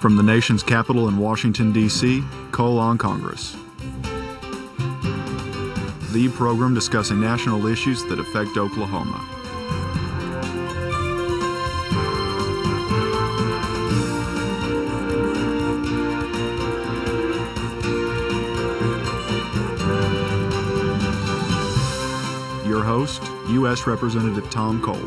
From the nation's capital in Washington, D.C., Coal on Congress. The program discussing national issues that affect Oklahoma. Your host, U.S. Representative Tom Cole.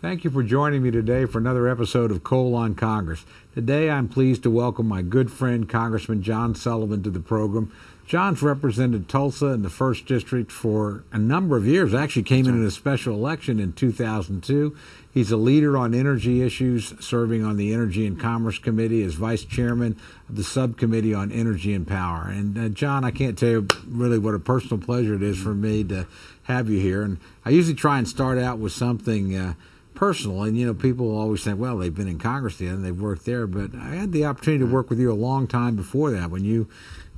Thank you for joining me today for another episode of Coal on Congress. Today I'm pleased to welcome my good friend Congressman John Sullivan to the program. John's represented Tulsa in the 1st District for a number of years. Actually came in a special election in 2002. He's a leader on energy issues, serving on the Energy and Commerce Committee as Vice Chairman of the Subcommittee on Energy and Power. And John, I can't tell you really what a personal pleasure it is for me to have you here. And I usually try and start out with something personal, and you know, people always think, well, they've been in Congress and they've worked there, but I had the opportunity to work with you a long time before that. When you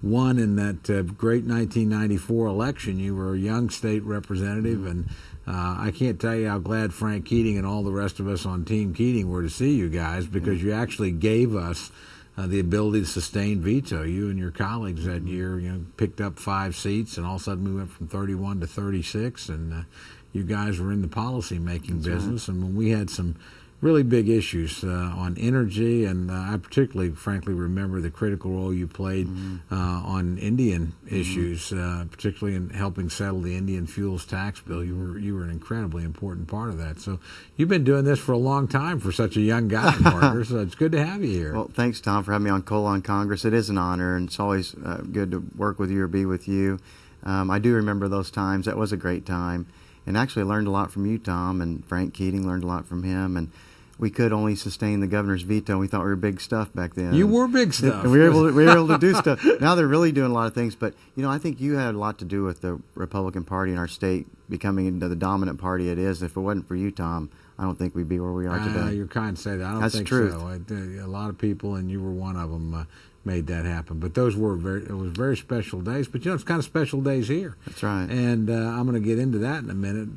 won in that great 1994 election, you were a young state representative, and I can't tell you how glad Frank Keating and all the rest of us on Team Keating were to see you guys, because you actually gave us the ability to sustain veto. You and your colleagues that year, you know, picked up 5 seats, and all of a sudden we went from 31 to 36, and you guys were in the policy-making business. Right. And when we had some really big issues on energy, and I particularly, frankly, remember the critical role you played on Indian issues, particularly in helping settle the Indian fuels tax bill. You were an incredibly important part of that. So you've been doing this for a long time for such a young guy, partner, so it's good to have you here. Well, thanks, Tom, for having me on Coal on Congress. It is an honor, and it's always good to work with you or be with you. I do remember those times. That was a great time. And actually learned a lot from you, Tom, and Frank Keating, learned a lot from him. And we could only sustain the governor's veto. We thought we were big stuff back then. You were big stuff. And we were able to do stuff. Now they're really doing a lot of things. But, you know, I think you had a lot to do with the Republican Party in our state becoming the dominant party it is. If it wasn't for you, Tom, I don't think we'd be where we are today. You're kind to say that. I don't That's think truth. so. A lot of people, and you were one of them, made that happen. But those were very special days. But, you know, it's kind of special days here. That's right. And I'm going to get into that in a minute.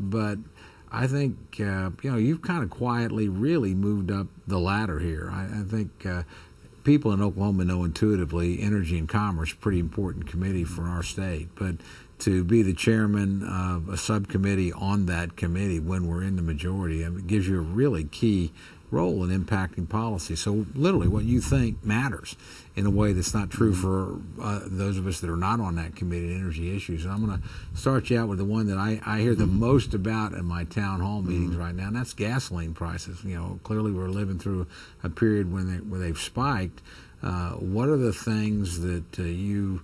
But I think, you know, you've kind of quietly really moved up the ladder here. I think people in Oklahoma know intuitively Energy and Commerce, pretty important committee for our state. But to be the chairman of a subcommittee on that committee when we're in the majority, I mean, it gives you a really key role in impacting policy. So literally what you think matters in a way that's not true for those of us that are not on that committee, energy issues. And I'm going to start you out with the one that I hear the most about in my town hall meetings right now, and that's gasoline prices. You know, clearly we're living through a period when they've spiked. What are the things that you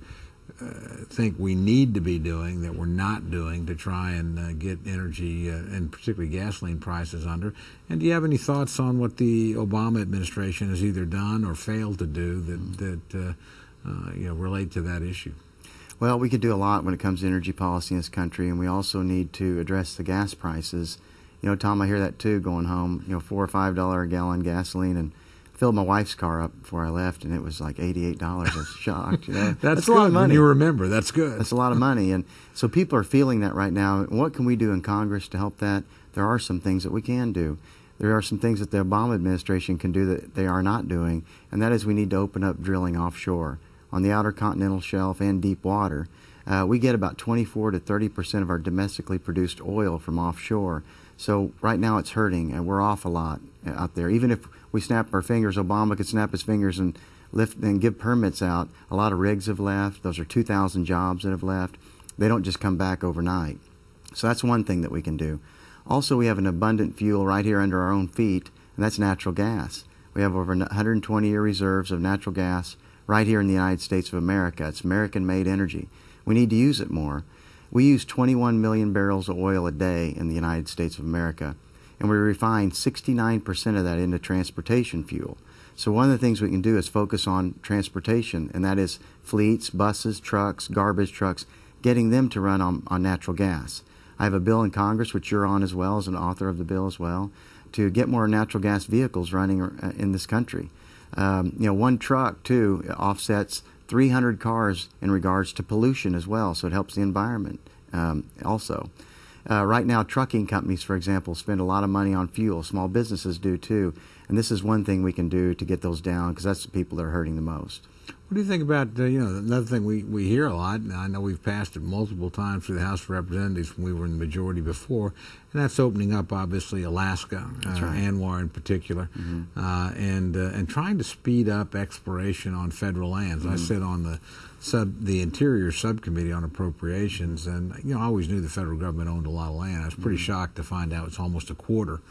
think we need to be doing that we're not doing to try and get energy and particularly gasoline prices under? And do you have any thoughts on what the Obama administration has either done or failed to do that you know, relate to that issue? Well, we could do a lot when it comes to energy policy in this country, and we also need to address the gas prices. You know, Tom, I hear that too going home. You know, $4 or $5 a gallon gasoline, and filled my wife's car up before I left, and it was like $88. I was shocked. You know? That's a lot of money. When you remember, that's good. That's a lot of money, and so people are feeling that right now. And what can we do in Congress to help that? There are some things that we can do. There are some things that the Obama administration can do that they are not doing, and that is we need to open up drilling offshore on the outer continental shelf and deep water. We get about 24 to 30% of our domestically produced oil from offshore. So right now it's hurting, and we're off a lot out there. Even if we snap our fingers, Obama could snap his fingers and lift and give permits out. A lot of rigs have left. Those are 2,000 jobs that have left. They don't just come back overnight. So that's one thing that we can do. Also, we have an abundant fuel right here under our own feet, and that's natural gas. We have over 120-year reserves of natural gas right here in the United States of America. It's American-made energy. We need to use it more. We use 21 million barrels of oil a day in the United States of America, and we refine 69% of that into transportation fuel. So one of the things we can do is focus on transportation, and that is fleets, buses, trucks, garbage trucks, getting them to run on natural gas. I have a bill in Congress, which you're on as well, as an author of the bill as well, to get more natural gas vehicles running in this country. You know, one truck, too, offsets 300 cars in regards to pollution as well, so it helps the environment also. Right now, trucking companies, for example, spend a lot of money on fuel. Small businesses do too. And this is one thing we can do to get those down, because that's the people that are hurting the most. What do you think about, another thing we hear a lot, and I know we've passed it multiple times through the House of Representatives when we were in the majority before, and that's opening up, obviously, Alaska, That's right. ANWR in particular, and trying to speed up exploration on federal lands. I sit on the Interior Subcommittee on Appropriations, and I always knew the federal government owned a lot of land. I was pretty shocked to find out it's almost a quarter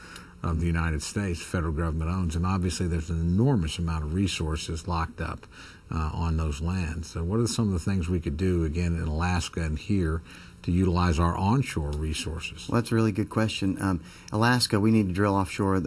of the United States federal government owns, and obviously there's an enormous amount of resources locked up on those lands. So what are some of the things we could do, again, in Alaska and here to utilize our onshore resources? Well, that's a really good question. Alaska, we need to drill offshore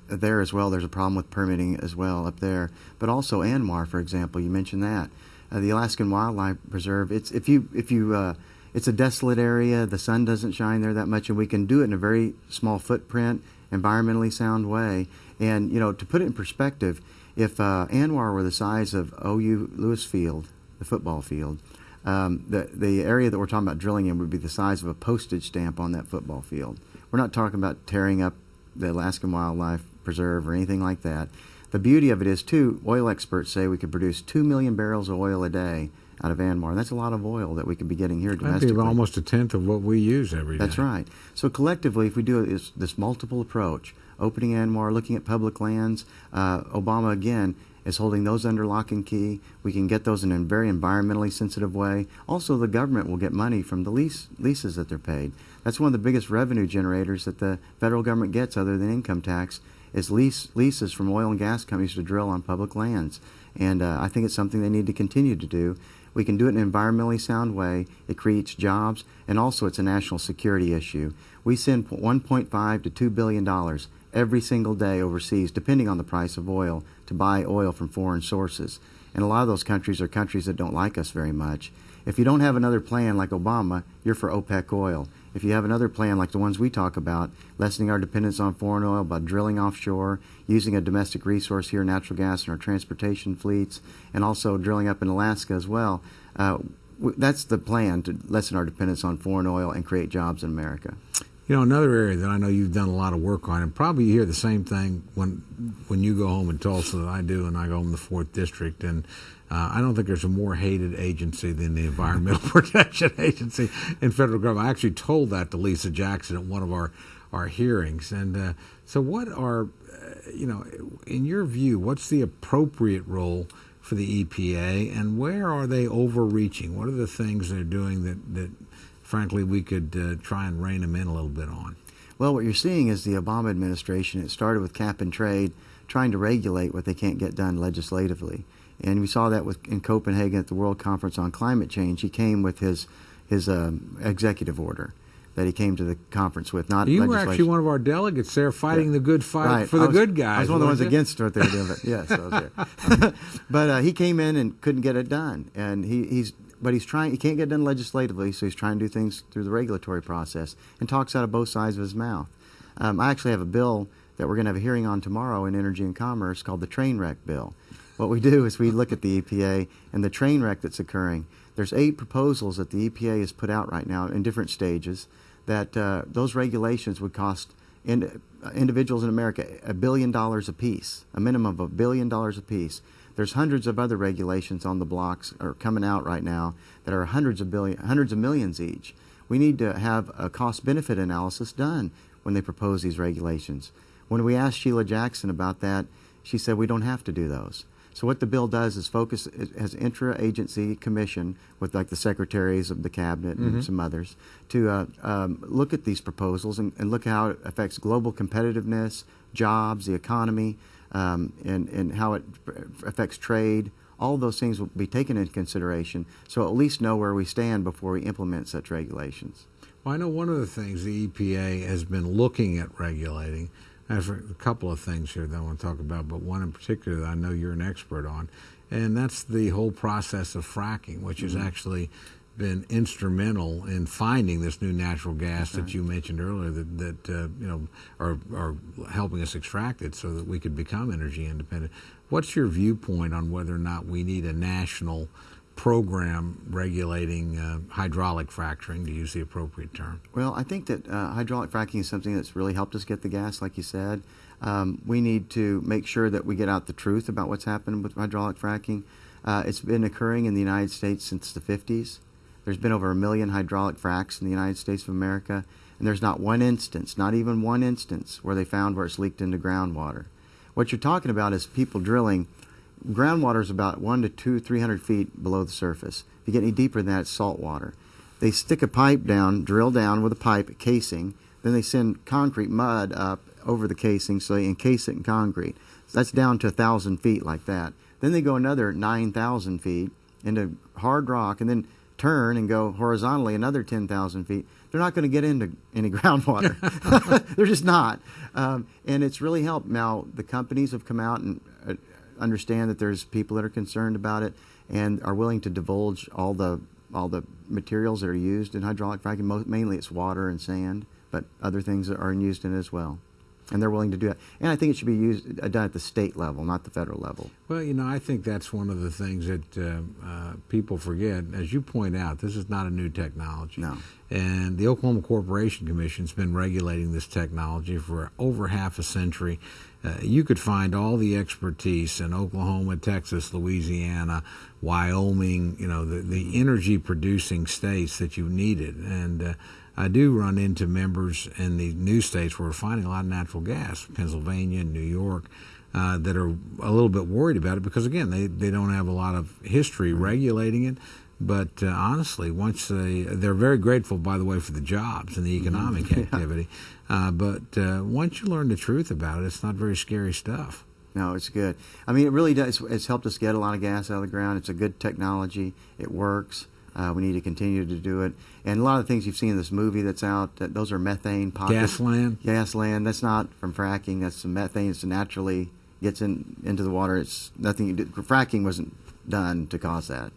there as well. There's a problem with permitting as well up there. But also ANWR, for example, you mentioned that. The Alaskan Wildlife Preserve, it's a desolate area. The sun doesn't shine there that much, and we can do it in a very small footprint, environmentally sound way. And, to put it in perspective, if ANWR were the size of OU Lewis Field, the football field, the area that we're talking about drilling in would be the size of a postage stamp on that football field. We're not talking about tearing up the Alaskan Wildlife Preserve or anything like that. The beauty of it is, too, oil experts say we could produce 2 million barrels of oil a day out of ANWR. That's a lot of oil that we could be getting here domestically. That'd be almost a tenth of what we use every day. That's right. So collectively, if we do this multiple approach, opening ANWR, looking at public lands, Obama, again, is holding those under lock and key. We can get those in a very environmentally sensitive way. Also, the government will get money from the leases that they're paid. That's one of the biggest revenue generators that the federal government gets, other than income tax, is leases from oil and gas companies to drill on public lands. And I think it's something they need to continue to do. We can do it in an environmentally sound way. It creates jobs, and also it's a national security issue. We send $1.5 to $2 billion every single day overseas, depending on the price of oil, to buy oil from foreign sources. And a lot of those countries are countries that don't like us very much. If you don't have another plan like Obama, you're for OPEC oil. If you have another plan like the ones we talk about, lessening our dependence on foreign oil by drilling offshore, using a domestic resource here, natural gas, in our transportation fleets, and also drilling up in Alaska as well, that's the plan, to lessen our dependence on foreign oil and create jobs in America. Another area that I know you've done a lot of work on, and probably you hear the same thing when you go home in Tulsa that I do, and I go home in the 4th District, and I don't think there's a more hated agency than the Environmental Protection Agency in federal government. I actually told that to Lisa Jackson at one of our hearings. And so what are, in your view, what's the appropriate role for the EPA, and where are they overreaching? What are the things they're doing that frankly, we could try and rein them in a little bit on? Well, what you're seeing is the Obama administration, it started with cap and trade, trying to regulate what they can't get done legislatively. And we saw that in Copenhagen at the World Conference on Climate Change. He came with his executive order that he came to the conference with, not you legislation. Were actually one of our delegates there fighting the good fight for the good guys. I was one of the ones against what they were doing. Yes, I was there. But he came in and couldn't get it done. And he's trying. He can't get it done legislatively, so he's trying to do things through the regulatory process and talks out of both sides of his mouth. I actually have a bill that we're going to have a hearing on tomorrow in Energy and Commerce called the train wreck bill. What we do is we look at the EPA and the train wreck that's occurring. There's 8 proposals that the EPA has put out right now in different stages that those regulations would cost individuals in America $1 billion apiece, a minimum of $1 billion apiece. There's hundreds of other regulations on the blocks or coming out right now that are hundreds of millions each. We need to have a cost-benefit analysis done when they propose these regulations. When we asked Sheila Jackson about that, she said we don't have to do those. So what the bill does is focus, it has intra-agency commission with like the secretaries of the cabinet and some others to look at these proposals and look how it affects global competitiveness, jobs, the economy, and how it affects trade. All of those things will be taken into consideration, so at least know where we stand before we implement such regulations. Well, I know one of the things the EPA has been looking at regulating. There's a couple of things here that I want to talk about, but one in particular that I know you're an expert on, and that's the whole process of fracking, which has actually been instrumental in finding this new natural gas that you mentioned earlier that are helping us extract it so that we could become energy independent. What's your viewpoint on whether or not we need a national program regulating hydraulic fracturing, to use the appropriate term? Well, I think that hydraulic fracking is something that's really helped us get the gas, like you said. We need to make sure that we get out the truth about what's happened with hydraulic fracking. It's been occurring in the United States since the 50s. There's been over 1 million hydraulic fracks in the United States of America, and there's not one instance, not even one instance, where they found where it's leaked into groundwater. What you're talking about is people drilling. Groundwater is about 100 to 300 feet below the surface. If you get any deeper than that, it's salt water. They stick a pipe down, drill down with a pipe casing, then they send concrete mud up over the casing, so they encase it in concrete. So that's down to 1,000 feet like that. Then they go another 9,000 feet into hard rock, and then turn and go horizontally another 10,000 feet. They're not going to get into any groundwater. They're just not. And it's really helped. Now, the companies have come out and understand that there's people that are concerned about it and are willing to divulge all the materials that are used in hydraulic fracking. Mainly it's water and sand, but other things are used in it as well. And they're willing to do it. And I think it should be done at the state level, not the federal level. Well, I think that's one of the things that people forget. As you point out, this is not a new technology. No. And the Oklahoma Corporation Commission has been regulating this technology for over half a century. You could find all the expertise in Oklahoma, Texas, Louisiana, Wyoming, the energy-producing states that you needed. And I do run into members in the new states where we're finding a lot of natural gas, Pennsylvania, New York, that are a little bit worried about it because, again, they don't have a lot of history regulating it. But honestly, once they're very grateful, by the way, for the jobs and the economic activity. But once you learn the truth about it, it's not very scary stuff. No, it's good. I mean, it really does. It's helped us get a lot of gas out of the ground. It's a good technology. It works. We need to continue to do it. And a lot of the things you've seen in this movie that's out, those are methane pockets. Gasland? Gasland. That's not from fracking. That's some methane. It's naturally gets into the water. It's nothing you do. Fracking wasn't done to cause that.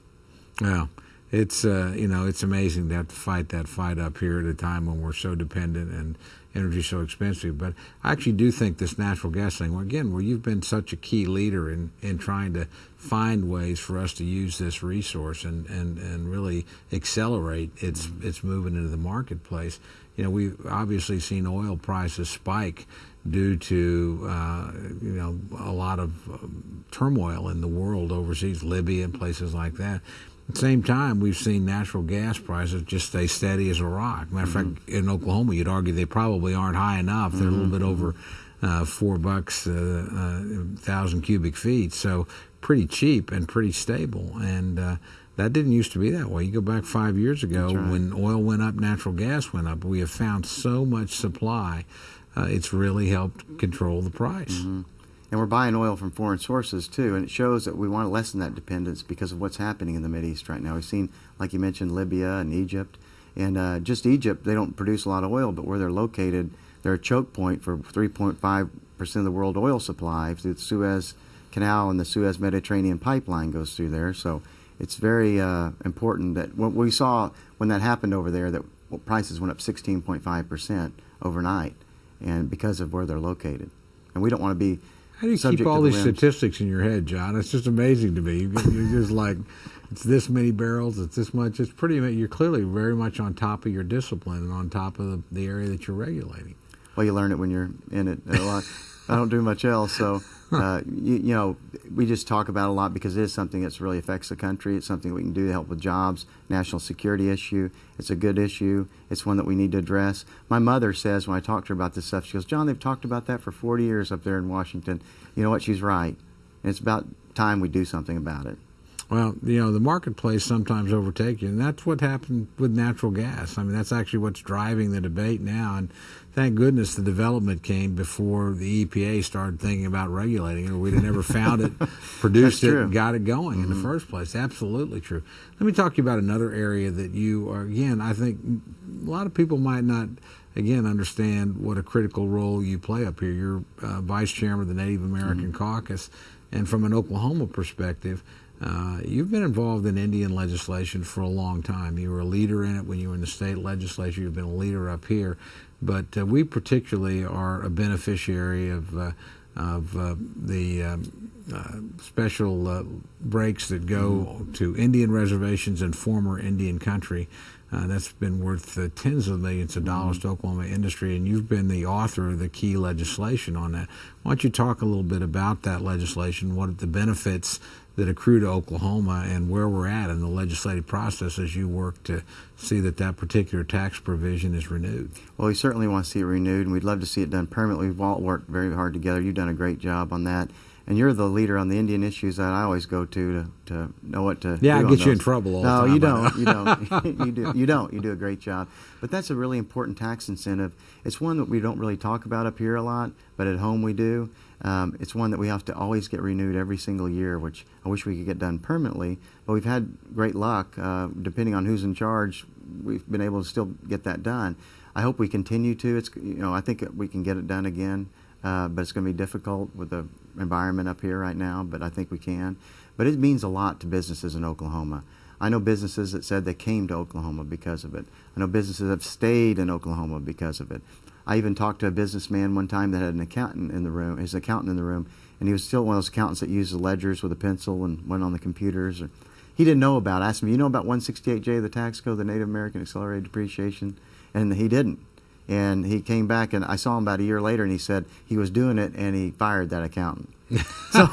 Well, it's it's amazing to have to fight that fight up here at a time when we're so dependent and energy so expensive. But I actually do think this natural gas thing, where you've been such a key leader in trying to find ways for us to use this resource and really accelerate its movement into the marketplace. We've obviously seen oil prices spike due to a lot of turmoil in the world overseas, Libya and places like that. At the same time, we've seen natural gas prices just stay steady as a rock. Matter of fact, in Oklahoma, you'd argue they probably aren't high enough. They're a little bit over $4 a thousand cubic feet, so pretty cheap and pretty stable. And that didn't used to be that way. You go back 5 years ago, when oil went up, natural gas went up. We have found so much supply. It's really helped control the price. And we're buying oil from foreign sources, too, and it shows that we want to lessen that dependence because of what's happening in the Mideast right now. We've seen, like you mentioned, Libya and Egypt. And just Egypt, they don't produce a lot of oil, but where they're located, they're a choke point for 3.5% of the world oil supply through the Suez Canal, and the Suez Mediterranean pipeline goes through there. So it's very important that what we saw when that happened over there, that prices went up 16.5% overnight, and because of where they're located. And we don't want to be How do you keep all these statistics in your head, John? It's just amazing to me. You're just like, it's this many barrels, it's this much. It's pretty. You're clearly very much on top of your discipline and on top of the area that you're regulating. Well, you learn it when you're in it a lot. I don't do much else, so we just talk about it a lot because it is something that really affects the country. It's something we can do to help with jobs, national security issue. It's a good issue. It's one that we need to address. My mother says when I talk to her about this stuff, she goes, "John, they've talked about that for 40 years up there in Washington." You know what? She's right. And it's about time we do something about it. Well, the marketplace sometimes overtakes you, and that's what happened with natural gas. I mean, that's actually what's driving the debate now, and thank goodness the development came before the EPA started thinking about regulating it, or we'd have never found it, produced it, and got it going in the first place. Absolutely true. Let me talk to you about another area that you are, again, I think a lot of people might not, again, understand what a critical role you play up here. You're vice chairman of the Native American Caucus, and from an Oklahoma perspective, you've been involved in Indian legislation for a long time. You were a leader in it when you were in the state legislature. You've been a leader up here. But we particularly are a beneficiary of of the special breaks that go to Indian reservations and former Indian country. That's been worth tens of millions of dollars to Oklahoma industry, and you've been the author of the key legislation on that. Why don't you talk a little bit about that legislation, what the benefits that accrue to Oklahoma, and where we're at in the legislative process as you work to see that that particular tax provision is renewed? Well, we certainly want to see it renewed, and we'd love to see it done permanently. We've all worked very hard together. You've done a great job on that. And you're the leader on the Indian issues that I always go to know what to do. Yeah, I on get those. you in trouble all the No, time. you don't. You don't. You don't. You do a great job. But that's a really important tax incentive. It's one that we don't really talk about up here a lot, but at home we do. It's one that we have to always get renewed every single year, which I wish we could get done permanently. But we've had great luck. Depending on who's in charge, we've been able to still get that done. I hope we continue to. I think we can get it done again. But it's going to be difficult with the environment up here right now, but I think we can. But it means a lot to businesses in Oklahoma. I know businesses that said they came to Oklahoma because of it. I know businesses that have stayed in Oklahoma because of it. I even talked to a businessman one time that had an accountant in the room, his accountant in the room, and he was still one of those accountants that used the ledgers with a pencil and went on the computers. He didn't know about it. I asked him, you know about 168J of the tax code, the Native American Accelerated Depreciation? And he didn't. And he came back, and I saw him about a year later, and he said he was doing it, and he fired that accountant. So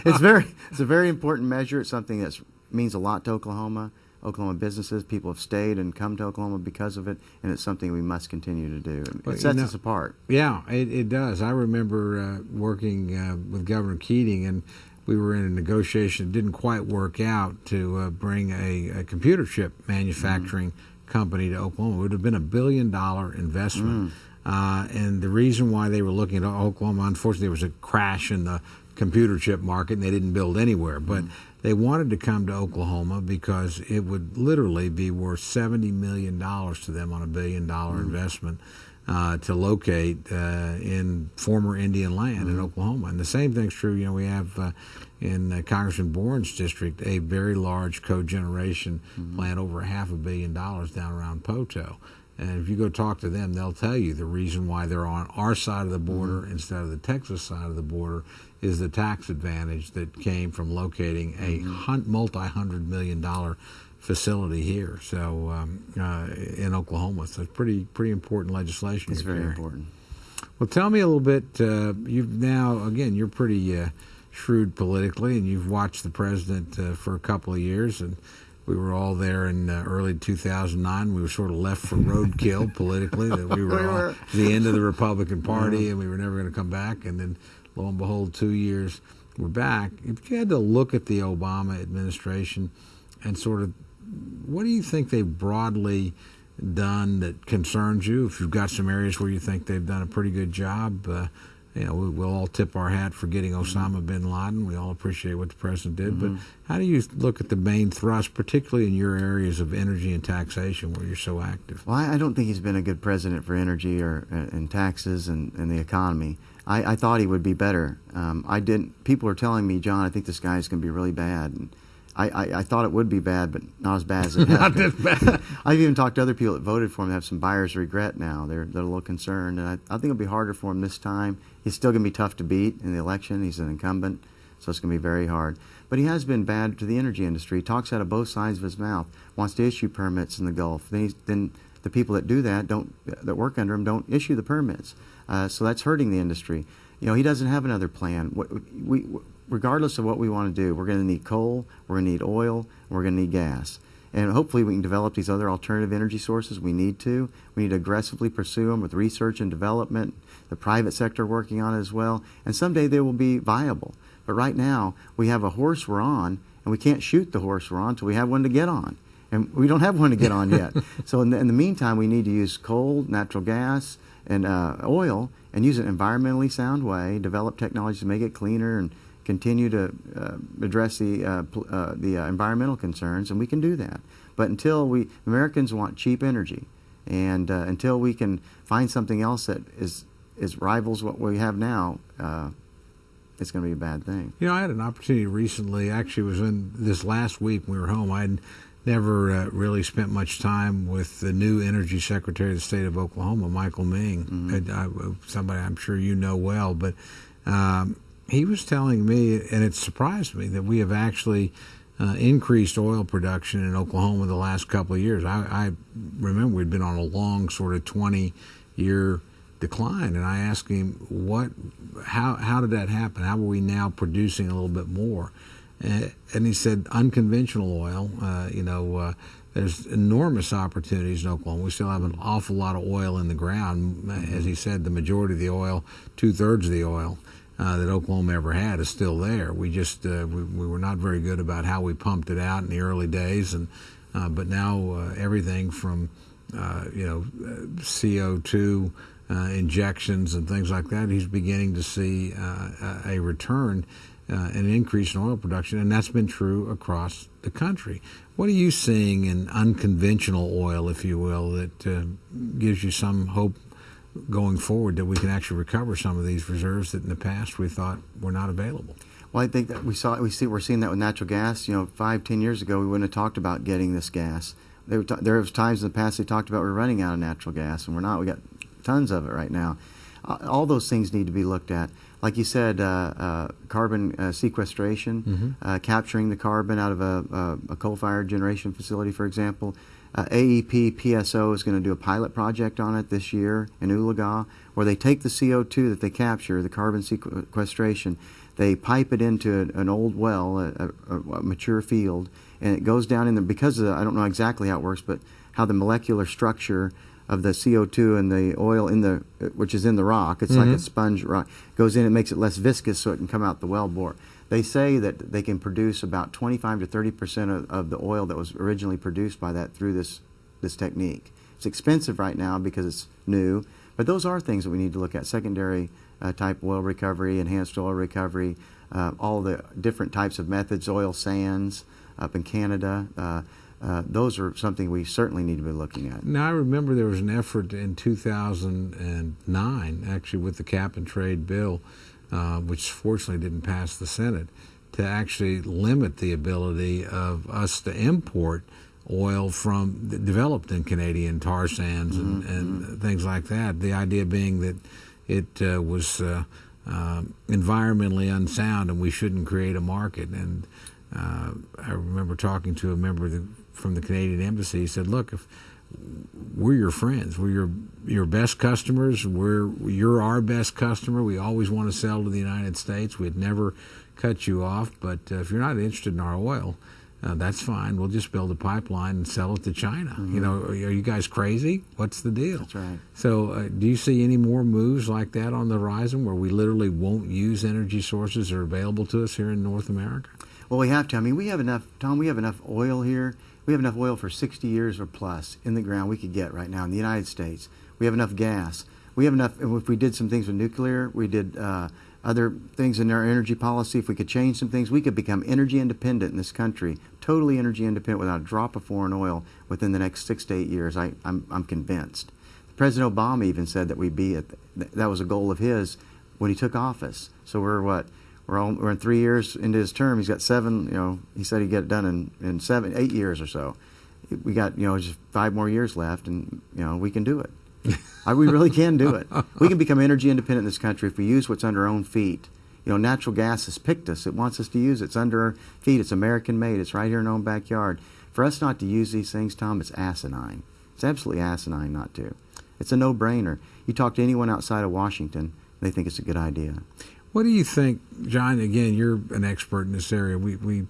it's a very important measure. It's something that means a lot to Oklahoma. Oklahoma businesses, people have stayed and come to Oklahoma because of it, and it's something we must continue to do. It sets us apart. Yeah, it does. I remember working with Governor Keating, and we were in a negotiation that didn't quite work out to bring a computer chip manufacturing company to Oklahoma. It would have been $1 billion investment. And the reason why they were looking at Oklahoma, unfortunately, there was a crash in the computer chip market, and they didn't build anywhere. But they wanted to come to Oklahoma because it would literally be worth $70 million to them on a $1 billion investment to locate in former Indian land in Oklahoma. And the same thing's true. We have in Congressman Bourne's district a very large cogeneration plant, over $500 million down around Poto. And if you go talk to them, they'll tell you the reason why they're on our side of the border instead of the Texas side of the border is the tax advantage that came from locating a multi-$100 million facility here. So in Oklahoma, so it's pretty important legislation. It's very important. Well, tell me a little bit. You're pretty shrewd politically, and you've watched the president for a couple of years, and we were all there in early 2009. We were sort of left for roadkill politically, that we were all at the end of the Republican Party, and we were never going to come back. And then, lo and behold, 2 years, we're back. If you had to look at the Obama administration and sort of, what do you think they've broadly done that concerns you? If you've got some areas where you think they've done a pretty good job, we'll all tip our hat for getting Osama bin Laden. We all appreciate what the president did. But how do you look at the main thrust, particularly in your areas of energy and taxation where you're so active? Well, I don't think he's been a good president for energy or in taxes and the economy. I thought he would be better. I didn't. People are telling me, John, I think this guy is going to be really bad. And I thought it would be bad, but not as bad as it has Not been. as bad. I've even talked to other people that voted for him that have some buyer's regret now. They're a little concerned, and I think it'll be harder for him this time. He's still going to be tough to beat in the election. He's an incumbent, so it's going to be very hard. But he has been bad to the energy industry. He talks out of both sides of his mouth, wants to issue permits in the Gulf. Then the people that do that that work under him don't issue the permits. So that's hurting the industry. He doesn't have another plan. Regardless of what we want to do, we're going to need coal, we're going to need oil, and we're going to need gas. And hopefully we can develop these other alternative energy sources. We need to aggressively pursue them with research and development, the private sector working on it as well. And someday they will be viable. But right now, we have a horse we're on, and we can't shoot the horse we're on until we have one to get on. And we don't have one to get on yet. So in the meantime, we need to use coal, natural gas, and oil, and use it in an environmentally sound way, develop technologies to make it cleaner, and continue to address the environmental concerns, and we can do that. But until Americans want cheap energy, and until we can find something else that is rivals what we have now, it's going to be a bad thing. I had an opportunity recently. Actually, it was in this last week when we were home. I'd never really spent much time with the new Energy Secretary of the state of Oklahoma, Michael Ming, somebody I'm sure you know well, but He was telling me, and it surprised me, that we have actually increased oil production in Oklahoma the last couple of years. I remember we'd been on a long sort of 20-year decline, and I asked him, how did that happen? How are we now producing a little bit more? And he said, unconventional oil, there's enormous opportunities in Oklahoma. We still have an awful lot of oil in the ground. As he said, the majority of the oil, 2/3 of the oil that Oklahoma ever had is still there. We just we were not very good about how we pumped it out in the early days, and but now everything from CO2 injections and things like that, he's beginning to see a return, an increase in oil production, and that's been true across the country. What are you seeing in unconventional oil, if you will, that gives you some hope going forward that we can actually recover some of these reserves that in the past we thought were not available? Well, I think that we're seeing that with natural gas. 5-10 years ago, we wouldn't have talked about getting this gas. There was times in the past they talked about we're running out of natural gas, and we're not. We got tons of it right now. All those things need to be looked at. Like you said, carbon sequestration, capturing the carbon out of a coal-fired generation facility, for example. AEP PSO is going to do a pilot project on it this year in Oologah, where they take the CO2 that they capture, the carbon sequestration, they pipe it into an old well, a mature field, and it goes down in there. Because of I don't know exactly how it works, but how the molecular structure of the CO2 and the oil which is in the rock, it's like a sponge rock, goes in, it makes it less viscous so it can come out the well bore. They say that they can produce about 25 to 30% of the oil that was originally produced by that through this technique. It's expensive right now because it's new, but those are things that we need to look at. Secondary type oil recovery, enhanced oil recovery, all the different types of methods, oil sands up in Canada. Those are something we certainly need to be looking at. Now, I remember there was an effort in 2009, actually, with the cap and trade bill, which fortunately didn't pass the Senate, to actually limit the ability of us to import oil developed in Canadian tar sands and things like that. The idea being that it was environmentally unsound and we shouldn't create a market. And I remember talking to a member from the Canadian Embassy. He said, look, if we're your friends, we're your best customers, you're our best customer, we always want to sell to the United States, we'd never cut you off, but if you're not interested in our oil, that's fine, we'll just build a pipeline and sell it to China. Are you guys crazy? What's the deal? That's right. So do you see any more moves like that on the horizon where we literally won't use energy sources that are available to us here in North America? Well, we have to. I mean, we have enough, Tom, we have enough oil here. We have enough oil for 60 years or plus in the ground we could get right now in the United States. We have enough gas. We have enough, and if we did some things with nuclear, we did other things in our energy policy, if we could change some things, we could become energy independent in this country, totally energy independent without a drop of foreign oil within the next 6 to 8 years. I'm convinced. President Obama even said that we'd be that was a goal of his when he took office. So we're in 3 years into his term. He's got 7. He said he'd get it done in 8 years or so. We got just 5 more years left, and we can do it. We really can do it. We can become energy independent in this country if we use what's under our own feet. Natural gas has picked us. It wants us to use it. It's under our feet. It's American made. It's right here in our own backyard. For us not to use these things, Tom, it's asinine. It's absolutely asinine not to. It's a no-brainer. You talk to anyone outside of Washington, they think it's a good idea. What do you think, John? Again, you're an expert in this area. We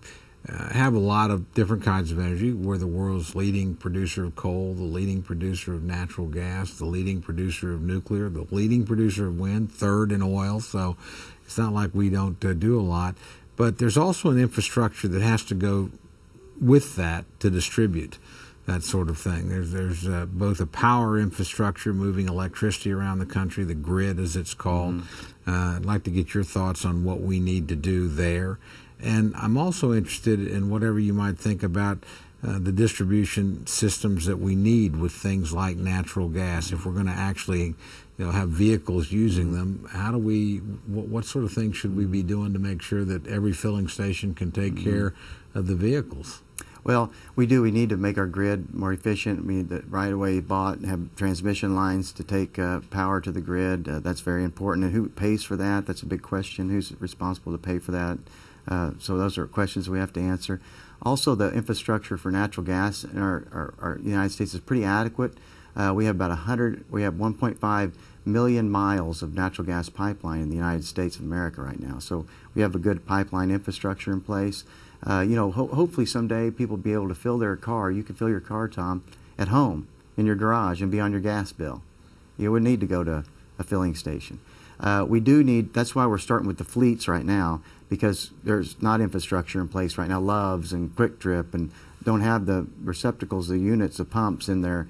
have a lot of different kinds of energy. We're the world's leading producer of coal, the leading producer of natural gas, the leading producer of nuclear, the leading producer of wind, third in oil. So it's not like we don't do a lot. But there's also an infrastructure that has to go with that to distribute that sort of thing. There's both a power infrastructure moving electricity around the country, the grid as it's called. I'd like to get your thoughts on what we need to do there. And I'm also interested in whatever you might think about the distribution systems that we need with things like natural gas. If we're going to actually have vehicles using them, what sort of things should we be doing to make sure that every filling station can take care of the vehicles? Well, we do. We need to make our grid more efficient. We need to right away have transmission lines to take power to the grid. That's very important. And who pays for that? That's a big question. Who's responsible to pay for that? So those are questions we have to answer. Also, the infrastructure for natural gas in our United States is pretty adequate. We have about 1.5 million miles of natural gas pipeline in the United States of America right now. So we have a good pipeline infrastructure in place. Hopefully someday people will be able to fill their car. You can fill your car, Tom, at home in your garage and be on your gas bill. You wouldn't need to go to a filling station. We do need. That's why we're starting with the fleets right now, because there's not infrastructure in place right now. Loves and Quick Trip and don't have the receptacles, the units, the pumps in their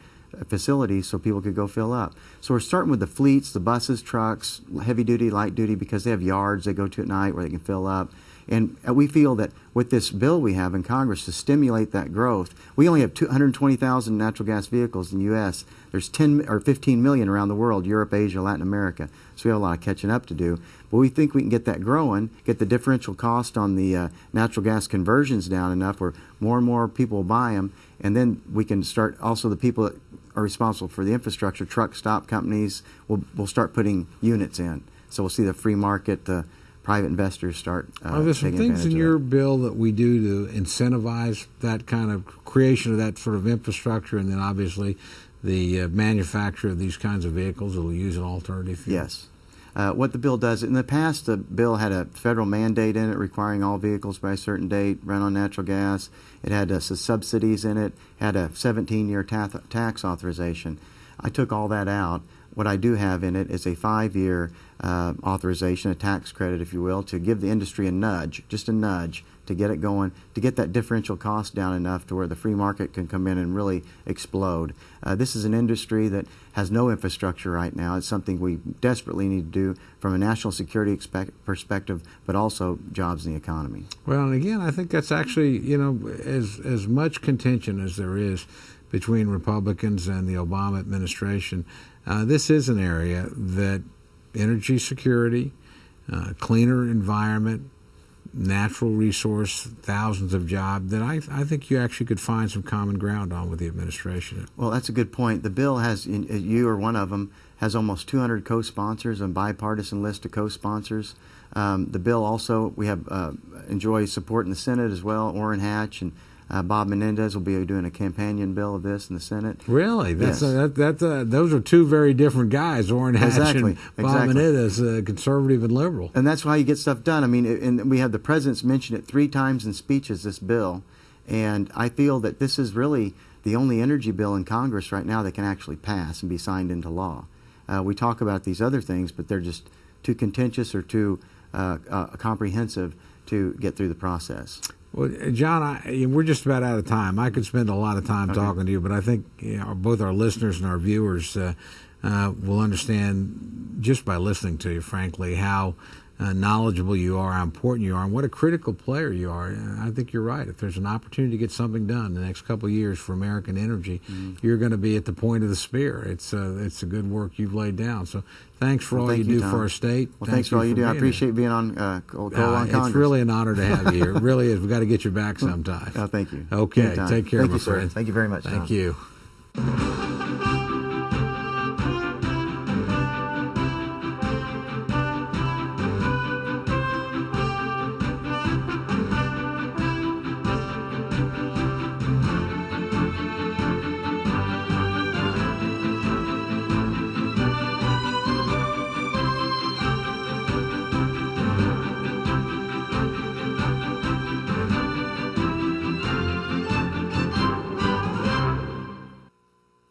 facilities so people could go fill up. So we're starting with the fleets, the buses, trucks, heavy duty, light duty, because they have yards they go to at night where they can fill up. And we feel that with this bill we have in Congress to stimulate that growth, we only have 220,000 natural gas vehicles in the U.S. There's 10 or 15 million around the world, Europe, Asia, Latin America. So we have a lot of catching up to do. But we think we can get that growing, get the differential cost on the natural gas conversions down enough where more and more people will buy them. And then we can start, also the people that are responsible for the infrastructure, truck stop companies, will start putting units in. So we'll see the free market, the private investors start Are there some things in your bill that we do to incentivize that kind of creation of that sort of infrastructure, and then obviously the manufacture of these kinds of vehicles that will use an alternative fuel? Yes. What the bill does, in the past, the bill had a federal mandate in it requiring all vehicles by a certain date run on natural gas. It had some subsidies in it, had a 17-year tax authorization. I took all that out. What I do have in it is a 5-year authorization, a tax credit, if you will, to give the industry a nudge, just a nudge, to get it going, to get that differential cost down enough to where the free market can come in and really explode. This is an industry that has no infrastructure right now. It's something we desperately need to do from a national security perspective, but also jobs in the economy. Well, and again, I think that's actually, as much contention as there is between Republicans and the Obama administration, this is an area that energy security, cleaner environment, natural resource, thousands of jobs, that I think you actually could find some common ground on with the administration. Well, that's a good point. The bill has, you are one of them, has almost 200 co-sponsors, a bipartisan list of co-sponsors. The bill also, we have enjoys support in the Senate as well. Orrin Hatch and Bob Menendez will be doing a companion bill of this in the Senate. Really? Yes. Those are two very different guys, Orrin Hatch and Bob Menendez, conservative and liberal. And that's why you get stuff done. I mean, and we have the president's mentioned it 3 times in speeches, this bill. And I feel that this is really the only energy bill in Congress right now that can actually pass and be signed into law. We talk about these other things, but they're just too contentious or too comprehensive to get through the process. Well, John, we're just about out of time. I could spend a lot of time talking to you, but I think both our listeners and our viewers will understand just by listening to you, frankly, how knowledgeable you are, how important you are, and what a critical player you are. I think you're right. If there's an opportunity to get something done in the next couple of years for American energy, you're going to be at the point of the spear. It's a good work you've laid down. So thanks for all you do for our state. Well, thanks for all you do. I appreciate being on Coal on Congress. It's really an honor to have you here. It really is. We've got to get you back sometime. Thank you. Okay. Anytime. Take care, Thank my you, sir. friend. Thank you very much, Tom. Thank you.